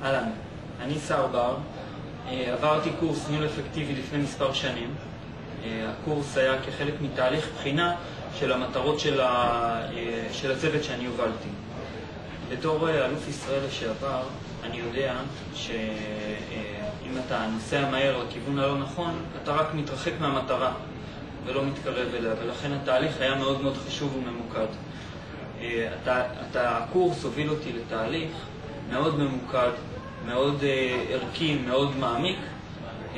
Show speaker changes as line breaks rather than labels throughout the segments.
אהלן, אני שר בר, עברתי קורס ניהול אפקטיבי לפני מספר שנים. הקורס היה כחלק מתהליך בחינה של המטרות של הצוות שאני הובלתי. בתור אלוף ישראל לשעבר, אני יודע שאם אתה נוסע מהר לכיוון הלא נכון, אתה רק מתרחק מהמטרה ולא מתקרב אליה, ולכן התהליך היה מאוד מאוד חשוב וממוקד. הקורס הוביל אותי לתהליך מאוד ממוקד, מאוד ערכי, מאוד מעמיק,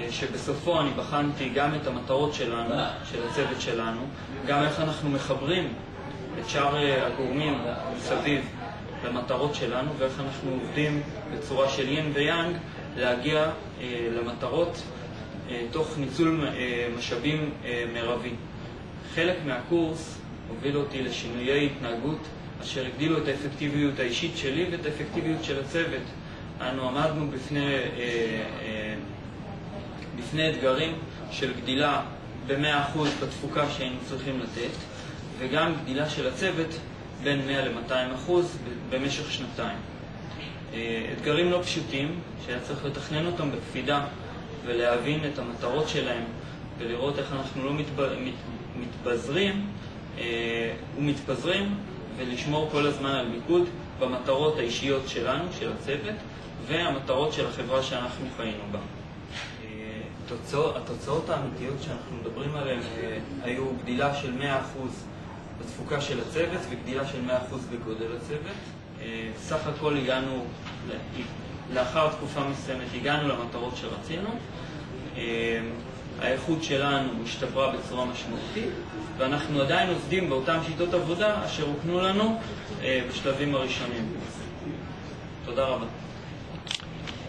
שבסופו אני בחנתי גם את המטרות שלנו, של הצוות שלנו, גם איך אנחנו מחברים את שאר הגורמים מסביב למטרות שלנו, ואיך אנחנו עובדים בצורה של יין ויאנג להגיע למטרות תוך ניצול משאבים מרבי. חלק מהקורס הוביל אותי לשינויי התנהגות אשר הגדילו את האפקטיביות האישית שלי ואת האפקטיביות של הצוות. אנו עמדנו בפני אתגרים של גדילה ב-100% בתפוקה שהיינו צריכים לתת, וגם גדילה של הצוות בין 100 ל-200% במשך שנתיים. אתגרים לא פשוטים שהיה צריך לתכנן אותם בקפידה ולהבין את המטרות שלהם ולראות איך אנחנו לא מתפזרים ולשמור כל הזמן על מיקוד במטרות האישיות שלנו, של הצוות, והמטרות של החברה שאנחנו חיינו בה. התוצאות האמיתיות שאנחנו מדברים עליהן היו גדילה של 100% בתפוקה של הצוות וגדילה של 100% בגודל הצוות. סך הכל הגענו, לאחר תקופה מסוימת הגענו למטרות שרצינו. האיכות שלנו השתפרה בצורה משמעותית, ואנחנו עדיין עובדים באותן שיטות עבודה אשר הוקנו לנו בשלבים הראשונים. תודה רבה.